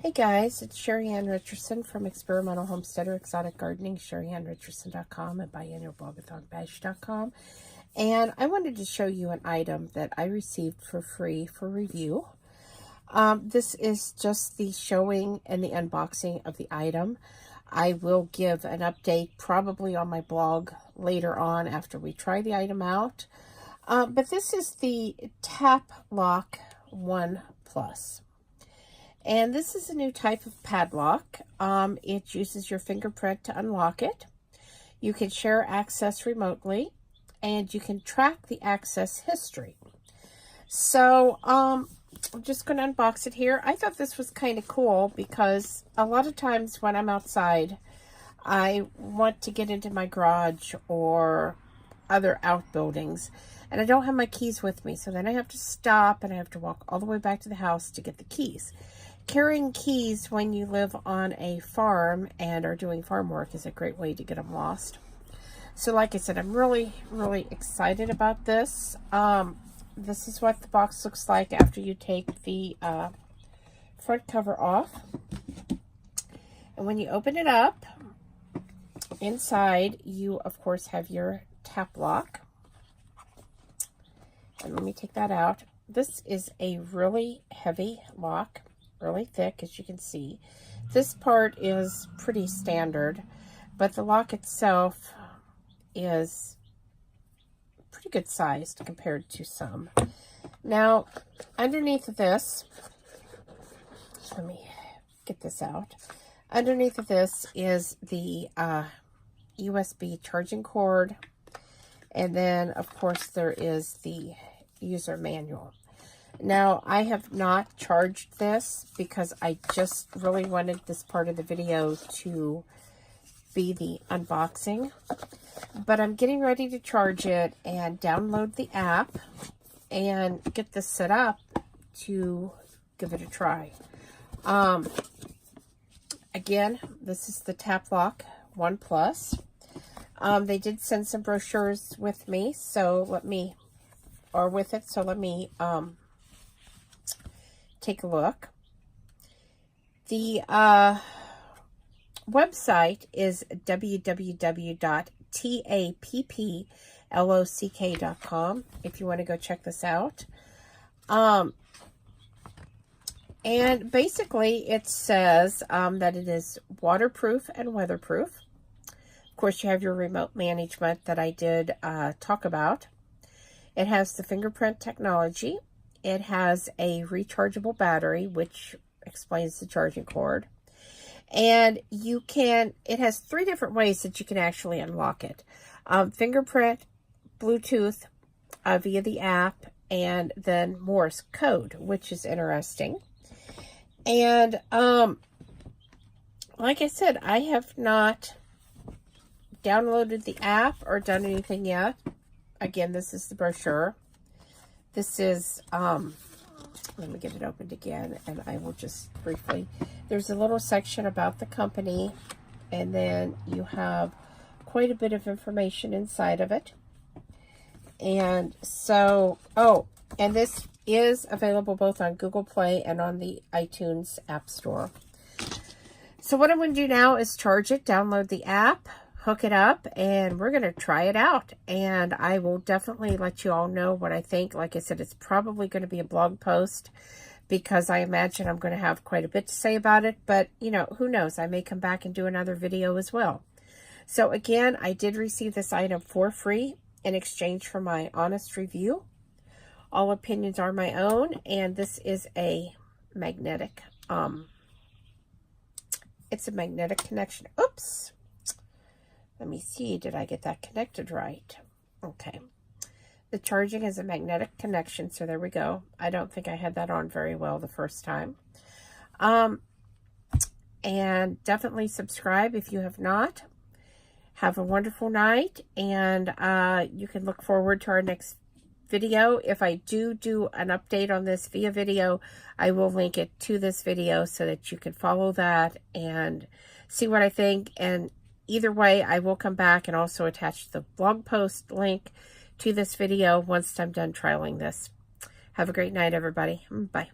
Hey guys, it's Sheri Ann Richerson from Experimental Homesteader Exotic Gardening, SheriAnnRicherson.com and biannualblog.com. And I wanted to show you an item that I received for free for review. This is just the showing and the unboxing of the item. I will give an update probably on my blog later on after we try the item out. But this is the Tapplock One Plus. And this is a new type of padlock. It uses your fingerprint to unlock it. You can share access remotely, and you can track the access history. So I'm just going to unbox it here. I thought this was kind of cool because a lot of times when I'm outside, I want to get into my garage or other outbuildings, and I don't have my keys with me. So then I have to stop and I have to walk all the way back to the house to get the keys. Carrying keys when you live on a farm and are doing farm work is a great way to get them lost. So like I said, I'm really excited about this. This is what the box looks like after you take the front cover off. And when you open it up, inside you of course have your tap lock. And let me take that out. This is a really heavy lock. Really thick, as you can see. This part is pretty standard, but the lock itself is pretty good sized compared to some. Now, underneath of this, let me get this out. Underneath of this is the USB charging cord, and then of course there is the user manual. Now, I have not charged this because I just really wanted this part of the video to be the unboxing. But I'm getting ready to charge it and download the app and get this set up to give it a try. Again, this is the Tapplock One Plus. They did send some brochures with me, so let me take a look. The website is www.tapplock.com if you want to go check this out. And basically it says that it is waterproof and weatherproof. Of course, you have your remote management that I did talk about. It has the fingerprint technology. It has a rechargeable battery, which explains the charging cord. And it has 3 different ways that you can actually unlock it. Fingerprint, Bluetooth via the app, and then Morse code, which is interesting. And like I said, I have not downloaded the app or done anything yet. Again, this is the brochure. This is, let me get it opened again, and I will just briefly, there's a little section about the company, and then you have quite a bit of information inside of it. And so, and this is available both on Google Play and on the iTunes App Store. So what I'm going to do now is charge it, download the app, hook it up, and we're going to try it out. And I will definitely let you all know what I think. Like I said, it's probably going to be a blog post because I imagine I'm going to have quite a bit to say about it. But, you know, who knows? I may come back and do another video as well. So again, I did receive this item for free in exchange for my honest review. All opinions are my own, and this is a magnetic, it's a magnetic connection. Oops. Let me see, did I get that connected right? Okay. The charging is a magnetic connection, so there we go. I don't think I had that on very well the first time. And definitely subscribe if you have not. Have a wonderful night, and you can look forward to our next video. If I do an update on this via video, I will link it to this video so that you can follow that and see what I think. And either way, I will come back and also attach the blog post link to this video once I'm done trialing this. Have a great night, everybody. Bye.